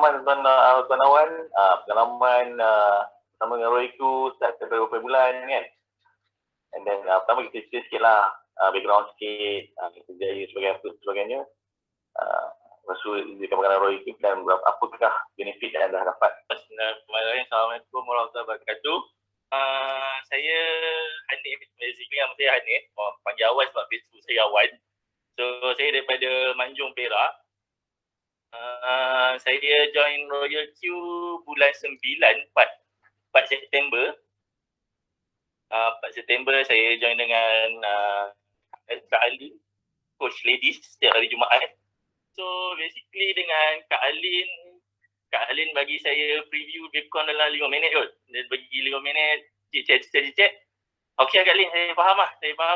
pengalaman tuan Awan, pengalaman sama dengan Roy Q start beberapa bulan kan. And then pertama kita cerita sikit lah, background sikit, kerjaya sebagainya. Lepas tu dia katakan Roy Q dan apakah benefit yang anda dapat. Assalamualaikum warahmatullahi wabarakatuh. Saya Hanif, basically nama saya Hanif. Panggil Awan sebab Facebook saya Awan. So saya daripada Manjung, Perak. Saya join Royal Q bulan 9, 4 September. 4 September saya join dengan Kak Alin, coach ladies setiap hari Jumaat. So basically dengan Kak Alin bagi saya preview lebih kurang dalam 5 minit kot. Dia bagi 5 minit, cek. Okey Kak Alin, saya faham.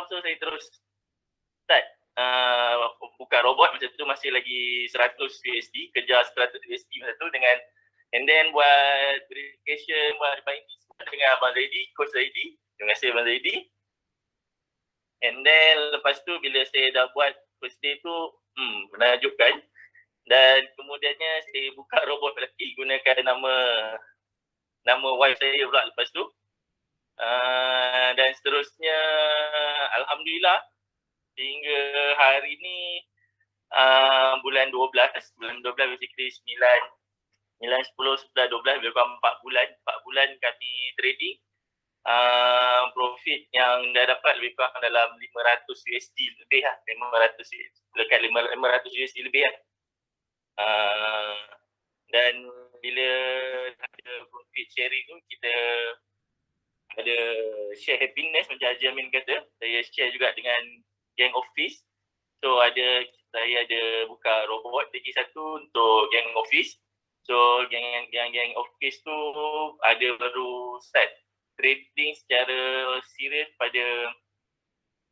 So saya terus start buka robot. Masa tu masih lagi 100 USD, kejar 100 USD masa tu dengan, and then buat verification, buat dengan Abang Zaidi, coach Zaidi. Terima kasih Abang Zaidi. And then lepas tu bila saya dah buat first day tu, menakjubkan. Dan kemudiannya saya buka robot lagi gunakan nama wife saya pula lepas tu. Dan seterusnya alhamdulillah hingga hari ni bulan 12 basically 9, 10, 11, 12 lebih kurang 4 bulan kami trading. Profit yang dah dapat lebih kurang dalam 500 USD lebih lah, 500 USD lebih lah. Dan bila ada profit sharing tu, kita ada share happiness macam Haji Amin kata. Saya share juga dengan gang office. So saya ada buka robot lagi satu untuk gang office. So gang office tu ada baru start trading secara serius pada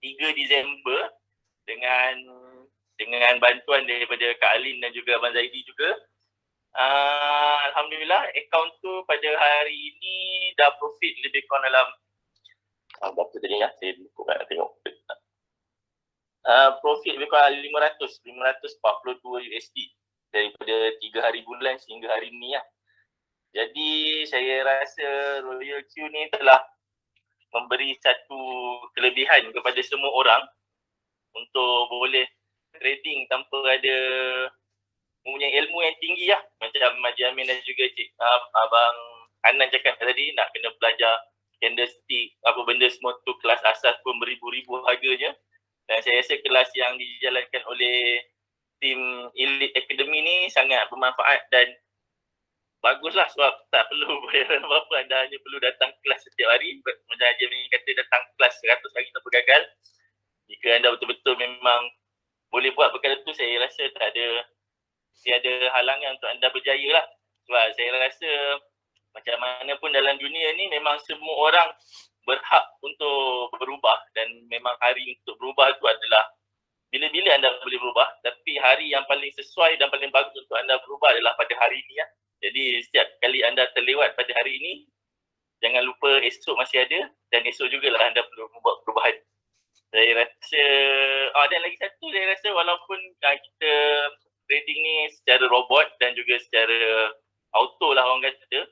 3 Disember dengan bantuan daripada Kak Alin dan juga Abang Zaidi juga. Alhamdulillah akaun tu pada hari ini dah profit lebih kurang dalam berapa tadi ya? Saya buka nak tengok. Profit lebih kurang 542 USD daripada 3 hari bulan sehingga hari ini ya. Jadi saya rasa Royal Q ni telah memberi satu kelebihan kepada semua orang untuk boleh trading tanpa ada mempunyai ilmu yang tinggi lah. Macam Haji Amin dan juga Abang Hanan cakap tadi, nak kena belajar candlestick, apa benda semua tu, kelas asas pun beribu-ribu harganya. Dan saya rasa kelas yang dijalankan oleh tim Elite Academy ni sangat bermanfaat dan baguslah sebab tak perlu bayaran apa-apa. Anda hanya perlu datang kelas setiap hari. Macam Haji Amin kata, datang kelas 100 hari tanpa gagal. Jika anda betul-betul memang boleh buat perkara tu, saya rasa tak ada halangan untuk anda berjaya lah. Sebab saya rasa macam mana pun dalam dunia ni memang semua orang berhak untuk berubah dan memang hari untuk berubah tu adalah bila-bila anda boleh berubah, tapi hari yang paling sesuai dan paling bagus untuk anda berubah adalah pada hari ini ya. Jadi setiap kali anda terlewat pada hari ini, jangan lupa esok masih ada dan esok jugalah anda perlu membuat perubahan. Saya rasa, dan lagi satu saya rasa walaupun kita trading ni secara robot dan juga secara auto lah orang kata,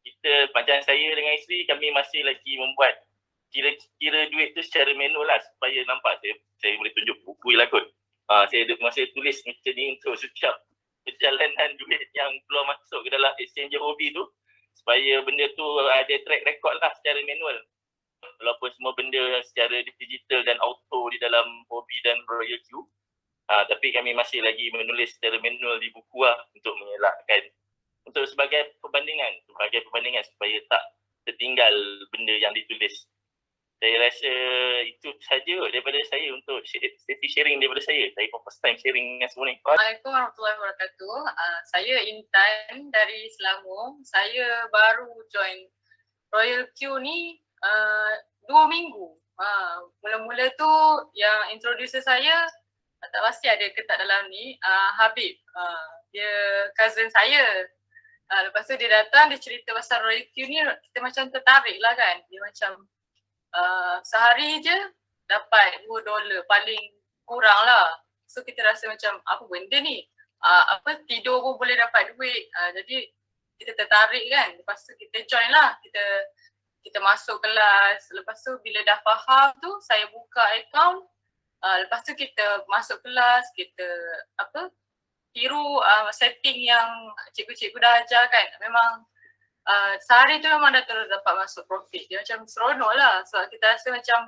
kita macam saya dengan isteri kami masih lagi membuat kira duit tu secara manual lah supaya nampak saya boleh tunjuk buku lah kot. Saya tulis macam ni untuk setiap perjalanan duit yang keluar masuk ke dalam exchange hobi tu supaya benda tu ada track record lah secara manual. Walaupun semua benda secara digital dan auto di dalam hobi dan Royal Q, tapi kami masih lagi menulis secara manual di buku lah untuk mengelakkan, untuk sebagai perbandingan supaya tak tertinggal benda yang ditulis. Saya rasa itu saja daripada saya untuk sesi sharing daripada saya. Saya pun first time sharing dengan semua ni. Assalamualaikum warahmatullahi wabarakatuh. Saya Intan dari Selangor. Saya baru join Royal Q ni 2 minggu. Mula-mula tu yang introducer saya, tak pasti ada ke tak dalam ni, Habib. Dia cousin saya. Lepas tu dia datang, dia cerita pasal Royal Q ni, kita macam tertarik lah kan. Dia macam sehari je dapat $2 paling kurang lah. So kita rasa macam apa benda ni? tidur pun boleh dapat duit. Jadi kita tertarik kan. Lepas tu kita join lah. Kita masuk kelas. Lepas tu bila dah faham tu saya buka account. Lepas tu kita masuk kelas, kita tiru setting yang cikgu-cikgu dah ajar kan. Memang sehari tu memang dah terus dapat masuk profit. Dia macam seronok lah sebab kita rasa macam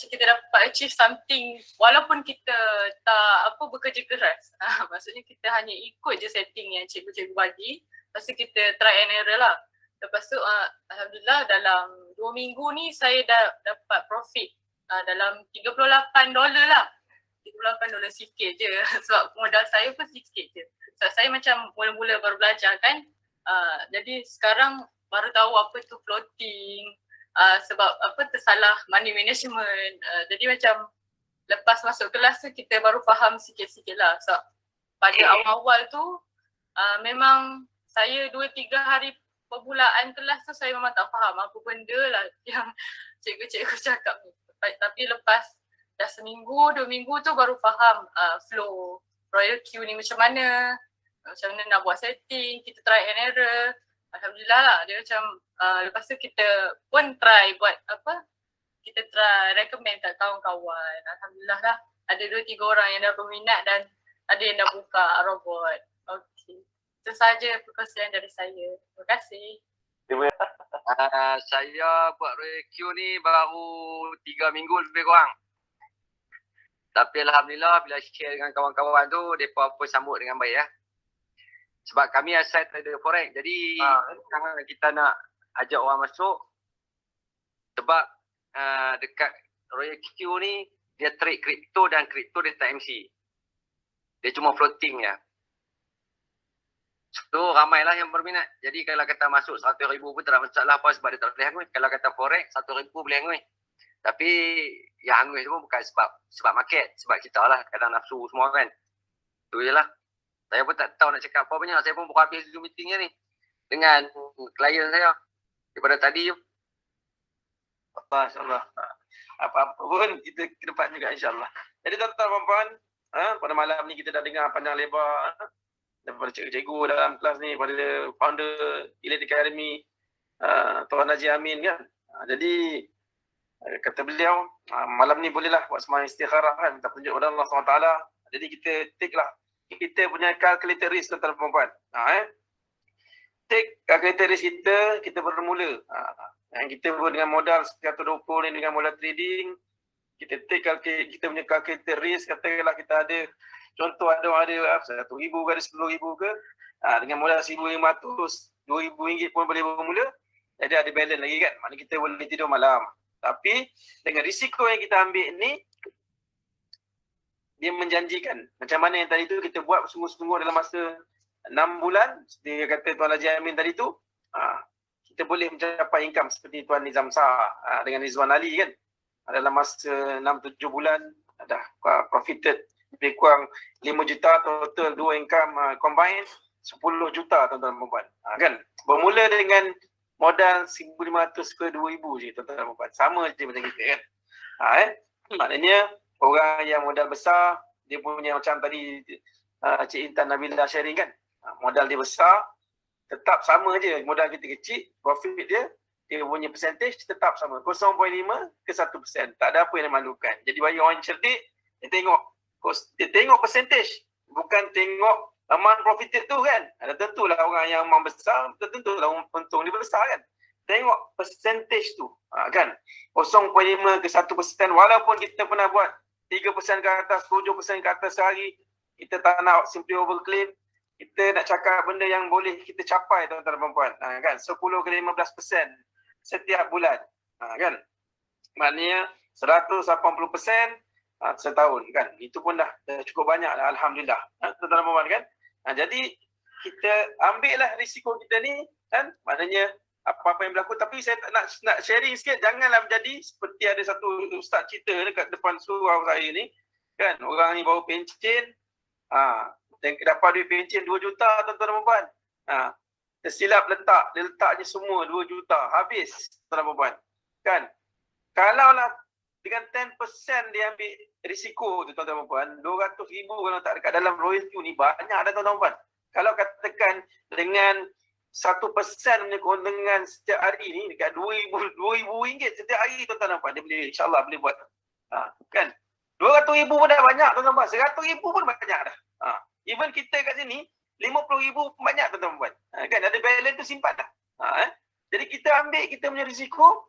kita dapat achieve something walaupun kita tak bekerja keras. Maksudnya kita hanya ikut je setting yang cikgu-cikgu bagi. Lepas tu kita try and error lah. Lepas tu Alhamdulillah dalam 2 minggu ni saya dah dapat profit dalam $38 lah. $38 sikit je sebab modal saya pun sikit je. Sebab saya macam mula-mula baru belajar kan. Jadi sekarang baru tahu apa tu floating, sebab tersalah money management. Jadi macam lepas masuk kelas tu kita baru faham sikit-sikit lah. Sebab pada awal-awal tu memang saya 2-3 hari permulaan kelas tu saya memang tak faham apa benda lah yang cikgu-cikgu cakap ni. Tapi lepas dah seminggu, 2 minggu tu baru faham flow Royal Q ni macam mana nak buat setting, kita try and error. Alhamdulillah lah, dia macam lepas tu kita pun try buat kita try recommend kat kawan-kawan. Alhamdulillah lah, ada 2-3 orang yang dah berminat dan ada yang dah buka robot. Okay, itu sahaja perkongsian dari saya. Terima kasih. Saya buat Royal Q ni baru 3 minggu lebih kurang. Tapi Alhamdulillah bila share dengan kawan-kawan tu, mereka pun sambut dengan baik ya. Sebab kami asal trader forex. Jadi kita nak ajak orang masuk sebab dekat Royal Q ni dia trade kripto dan kripto dia tak MC. Dia cuma floating ya. So ramailah yang berminat. Jadi kalau kata masuk 100,000 pun tak ada masalah apa sebab dia tak boleh hangui. Kalau kata forex 100,000 boleh hangui. Tapi yang hangui tu bukan sebab market, sebab kita lah kadang nafsu semua kan. Tu je lah. Saya pun tak tahu nak cakap apa banyak. Saya pun baru habis Zoom meeting ni dengan klien saya daripada tadi tu. InsyaAllah. Apa-apa pun kita ke depan juga insyaAllah. Jadi tuan-tuan dan puan, pada malam ni kita dah dengar panjang lebar daripada cikgu-cikgu dalam kelas ni, pada founder Elite Academy, Tuan Haji Amin kan. Jadi kata beliau, malam ni bolehlah buat semayang istikharah kan, minta petunjuk kepada Allah SWT. Jadi kita take lah, kita punya calculator risk tuan-tuan dan puan. Take calculator risk kita bermula. Yang kita buat dengan modal 120 ni dengan modal trading, kita take kita punya calculator risk, katakanlah kita ada, contoh ada 1,000 ke, ada 10,000 ke, dengan modal 1,500, RM2,000 pun boleh bermula. Jadi ada balance lagi kan, maknanya kita boleh tidur malam. Tapi dengan risiko yang kita ambil ni, dia menjanjikan. Macam mana yang tadi tu kita buat sungguh-sungguh dalam masa 6 bulan, dia kata Tuan Haji Amin tadi tu, kita boleh mencapai income seperti Tuan Nizam Shah dengan Rizwan Ali kan. Dalam masa 6-7 bulan dah profited lebih kurang 5 juta total, 2 income combine 10 juta tuan-tuan dan puan. Kan? Bermula dengan modal 1,500 ke 2,000 je tuan-tuan dan puan. Sama je macam kita kan. Maknanya orang yang modal besar, dia punya macam tadi Cik Intan Nabila sharing kan. Modal dia besar, tetap sama je. Modal kita kecil, profit dia punya percentage tetap sama. 0.5 ke 1%. Tak ada apa yang dimalukan. Jadi bagi orang cerdik, dia tengok percentage. Bukan tengok amount profited tu kan. Ada tentulah orang yang amount besar, tentulah untung dia besar kan. Tengok percentage tu. Kan. 0.5 ke 1%. Walaupun kita pernah buat 3% ke atas, 7% ke atas sehari, kita tak nak simply overclaim. Kita nak cakap benda yang boleh kita capai tuan-tuan dan puan. Kan. 10 ke 15% setiap bulan. Kan. Maknanya 180% setahun kan. Itu pun dah cukup banyak lah, alhamdulillah. Tuan-tuan dan puan kan. Jadi kita ambil lah risiko kita ni kan. Maknanya apa-apa yang berlaku, tapi saya nak sharing sikit, janganlah menjadi seperti ada satu ustaz cerita dekat depan surau saya ni kan. Orang ni baru pencen, dapat duit pencen 2 juta tuan-tuan dan puan. Tersilap letaknya semua 2 juta habis tuan-tuan dan puan kan. Kalaulah dengan 10% dia ambil risiko tu tuan-tuan dan puan. 200,000 kalau tak dekat dalam Royal Q ni banyak dah tuan-tuan dan puan. Kalau katakan dengan 1% punya keuntungan setiap hari ni dekat RM2,000 setiap hari tuan-tuan dan puan. Dia boleh, insyaAllah boleh buat. Kan? 200,000 pun dah banyak tuan-tuan dan puan. 100,000 pun banyak dah. Even kita kat sini 50,000 pun banyak tuan-tuan dan puan. Kan? Ada balance tu simpan dah. Jadi kita ambil kita punya risiko.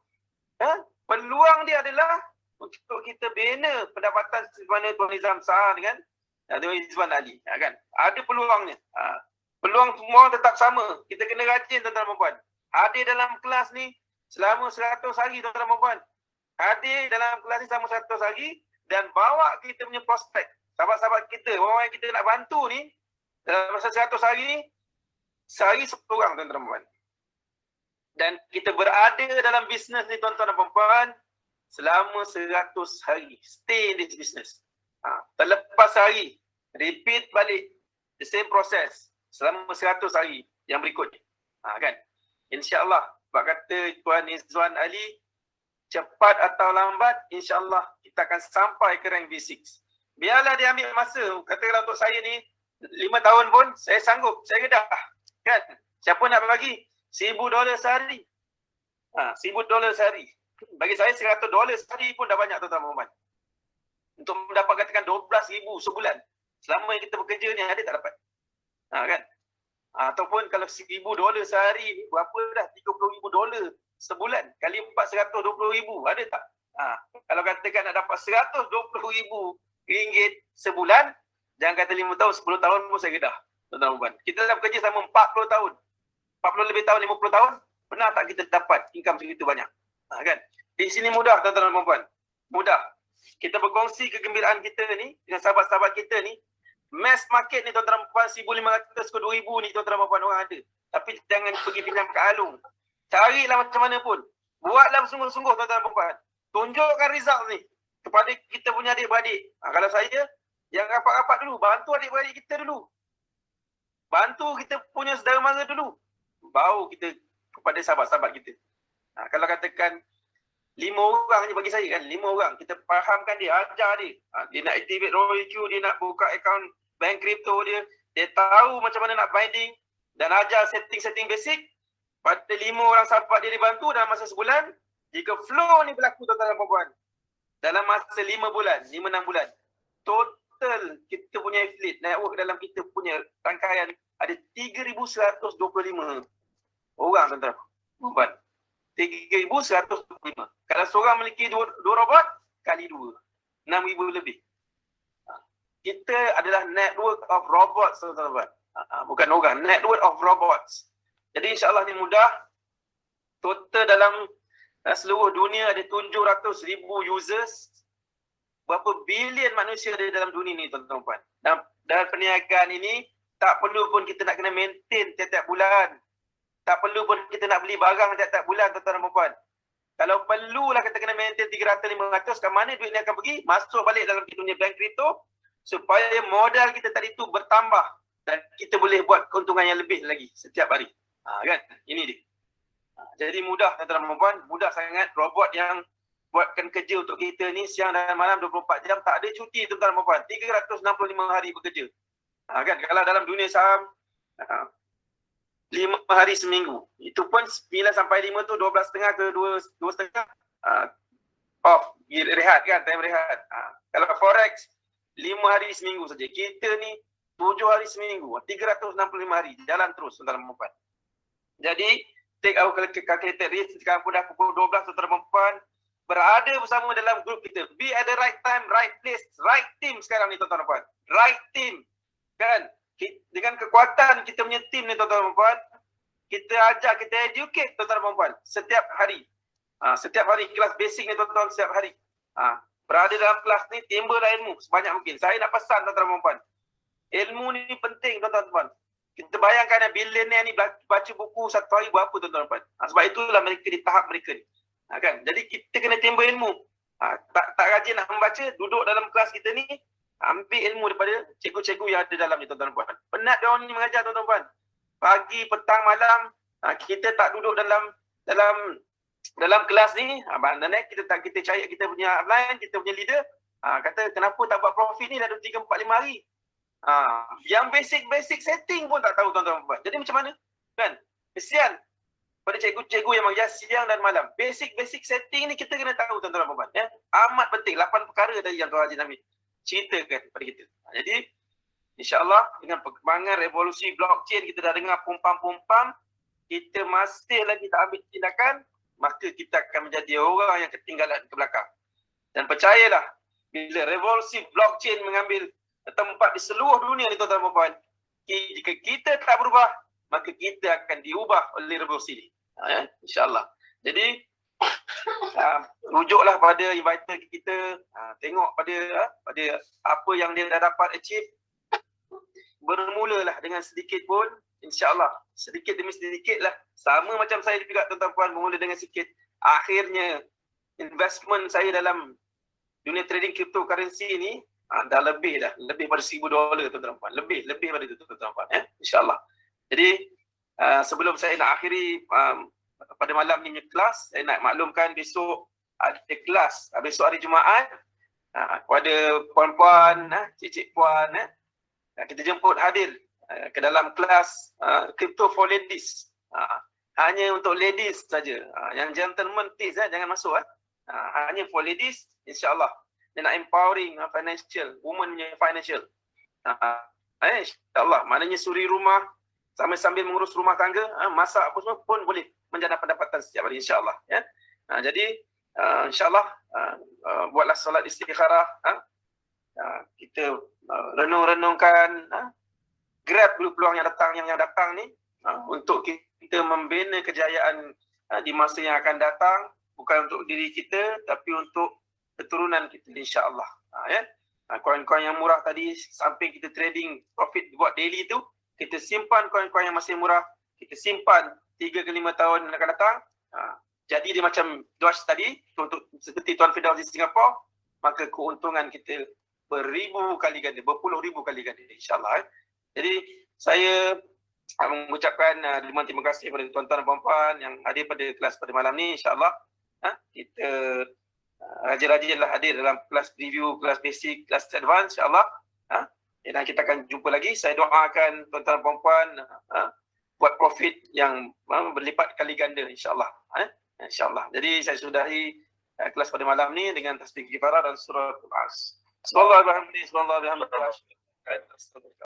Peluang dia adalah untuk kita bina pendapatan sebagaimana Tuan Nizam Shah dengan Tuan Izwan Ali. Kan? Ada peluangnya. Peluang semua tetap sama. Kita kena rajin tuan-tuan dan puan. Hadir dalam kelas ni selama 100 hari tuan-tuan dan puan. Hadir dalam kelas ni selama 100 hari dan bawa kita punya prospek. Sahabat-sahabat kita, orang yang kita nak bantu ni dalam masa 100 hari ni, sehari 10 orang tuan-tuan dan puan. Dan kita berada dalam bisnes ni tuan-tuan dan puan selama 100 hari. Stay in this business. Terlepas hari, repeat balik the same process selama 100 hari yang berikutnya. Kan? InsyaAllah, sebab kata Tuan Izwan Ali, cepat atau lambat, insyaAllah kita akan sampai ke rank V6. Biarlah dia ambil masa. Katakanlah untuk saya ni, 5 tahun pun, saya sanggup, saya redah. Kan? Siapa nak bagi? $1,000 sehari. $1,000 sehari. Bagi saya $100 sehari pun dah banyak tuan-tuan. Untuk mendapat katakan 12,000 sebulan. Selama yang kita bekerja ni ada tak dapat? Kan? Ataupun kalau $1,000 sehari, berapa dah? $30,000 sebulan. Kali 4, 120,000. Ada tak? Kalau katakan nak dapat RM120,000 sebulan, jangan kata 5 tahun, 10 tahun pun saya redah. Tuan-tuan. Kita dah bekerja selama 40 tahun. 40 lebih tahun, 50 tahun. Pernah tak kita dapat income segitu banyak? Kan? Di sini mudah tuan-tuan dan puan. Mudah. Kita berkongsi kegembiraan kita ni dengan sahabat-sahabat kita ni. Mass market ni tuan-tuan dan puan 1,500 ke 2,000 ni tuan-tuan dan puan orang ada. Tapi jangan pergi pinjam kat Alung. Carilah macam mana pun. Buatlah sungguh-sungguh tuan-tuan dan puan. Tunjukkan result ni kepada kita punya adik-beradik. Kalau saya, yang rapat-rapat dulu. Bantu adik-beradik kita dulu. Bantu kita punya saudara mara dulu. Baru kita kepada sahabat-sahabat kita. Kalau katakan 5 orang je bagi saya kan, 5 orang. Kita fahamkan dia, ajar dia. Dia nak activate Royal Q, dia nak buka akaun bank kripto dia. Dia tahu macam mana nak binding dan ajar setting-setting basic. Pada 5 orang sahabat dia dibantu dalam masa sebulan. Jika flow ni berlaku tuan-tuan dan puan, dalam masa 5 bulan, 5-6 bulan, total kita punya affiliate network dalam kita punya rangkaian ada 3,125 orang tuan-tuan. 3,125. Kalau seorang memiliki 2 robot, kali 2. 6,000 lebih. Kita adalah network of robots tuan-tuan. Bukan orang, network of robots. Jadi insyaAllah ni mudah. Total dalam seluruh dunia ada 700,000 users. Berapa bilion manusia ada dalam dunia ni tuan-tuan. Dan perniagaan ini tak perlu pun kita nak kena maintain tiap-tiap bulan. Tak perlu pun kita nak beli barang tiap-tiap bulan tuan-tuan dan puan. Kalau perlulah kita kena maintain 300-500, ke mana duit ni akan pergi? Masuk balik dalam kita punya bank kripto supaya modal kita tadi tu bertambah dan kita boleh buat keuntungan yang lebih lagi setiap hari. Kan? Ini dia. Jadi mudah tuan-tuan dan puan, mudah sangat. Robot yang buatkan kerja untuk kita ni siang dan malam 24 jam, tak ada cuti tuan-tuan dan puan. 365 hari bekerja. Kan? Kalau dalam dunia saham 5 hari seminggu. Itu pun 9 sampai 5 tu 12.30 ke 2.30 off, rehat kan, time rehat. Kalau forex 5 hari seminggu saja. Kita ni 7 hari seminggu, 365 hari jalan terus tuan-tuan dan puan. Jadi take our calculated risk. Sekarang pun dah pukul 12 tuan-tuan dan puan. Berada bersama dalam grup kita. Be at the right time, right place, right team sekarang ni tuan-tuan dan puan. Right team. Kan? Dengan kekuatan kita punya team ni tuan-tuan dan puan, kita ajar, kita educate tuan-tuan dan puan setiap hari. Setiap hari kelas basic ni tuan-tuan, setiap hari. Berada dalam kelas ni, timbullah ilmu sebanyak mungkin. Saya nak pesan tuan-tuan dan puan, ilmu ni penting tuan-tuan dan puan. Kita bayangkan billionaire ni baca buku satu hari berapa tuan-tuan dan puan. Sebab itulah mereka di tahap mereka ni. Kan? Jadi kita kena timbul ilmu. Tak rajin nak membaca, duduk dalam kelas kita ni, ambil ilmu daripada cikgu-cikgu yang ada dalam ni tuan-tuan dan puan. Penat dia orang ni mengajar tuan-tuan dan puan. Pagi, petang, malam, kita tak duduk dalam dalam kelas ni, Abang Nanek kita cari kita punya upline, kita punya leader, kata kenapa tak buat profit ni dah 2, 3, 4, 5 hari. Yang basic setting pun tak tahu tuan-tuan puan. Jadi macam mana? Kan? Kesian pada cikgu-cikgu yang mengajar siang dan malam. Basic setting ni kita kena tahu tuan-tuan puan. Ya? Amat penting. 8 perkara tadi yang Tuan Haji Nabil ceritakan kepada kita. Jadi insya-Allah dengan perkembangan revolusi blockchain, kita dah dengar pumpam-pumpam, kita masih lagi tak ambil tindakan, maka kita akan menjadi orang yang ketinggalan ke belakang. Dan percayalah, bila revolusi blockchain mengambil tempat di seluruh dunia ni tuan-tuan dan puan, jika kita tak berubah, maka kita akan diubah oleh revolusi ini. InsyaAllah. Jadi rujuklah pada inviter kita, tengok pada apa yang dia dah dapat achieve. Bermulalah dengan sedikit pun, insyaAllah sedikit demi sedikit lah. Sama macam saya juga tuan-tuan puan, bermula dengan sikit. Akhirnya investment saya dalam dunia trading cryptocurrency ni dah lebih pada $1,000 tuan-tuan puan. Lebih pada itu tuan-tuan puan, insyaAllah. Jadi sebelum saya nak akhiri pada malam ni punya kelas, saya nak maklumkan besok ada kelas, besok hari Jumaat, kepada puan-puan, cik-cik puan, kita jemput hadir ke dalam kelas Crypto for Ladies. Hanya untuk ladies saja. Yang gentlemen please jangan masuk. Hanya for ladies, insyaAllah. Dia nak empowering financial, woman punya financial. InsyaAllah, maknanya suri rumah, sambil mengurus rumah tangga, masak apa semua pun boleh menjana pendapatan setiap hari, insyaAllah. Jadi insyaAllah buatlah solat istikharah, kita renung-renungkan, grab dulu peluang yang datang ni, untuk kita membina kejayaan di masa yang akan datang, bukan untuk diri kita tapi untuk keturunan kita, insyaAllah. Koin-koin yang murah tadi, samping kita trading profit buat daily tu, kita simpan koin-koin yang masih murah, kita simpan 3 ke 5 tahun yang akan datang. Jadi dia macam Doge tadi, untuk seperti Tuan Firdaus di Singapura, maka keuntungan kita beribu kali ganda, berpuluh ribu kali ganda, insyaAllah. Jadi saya mengucapkan terima kasih kepada tuan-tuan dan puan-puan yang hadir pada kelas pada malam ni, insyaAllah. Kita rajin-rajinlah hadir dalam kelas preview, kelas basic, kelas advance, insyaAllah. Dan kita akan jumpa lagi. Saya doakan tuan-tuan dan puan-puan buat profit yang berlipat kali ganda, insyaAllah. InsyaAllah. Jadi saya sudahi kelas pada malam ni dengan tasbih kifarah dan surah Al-As. Subhanallah.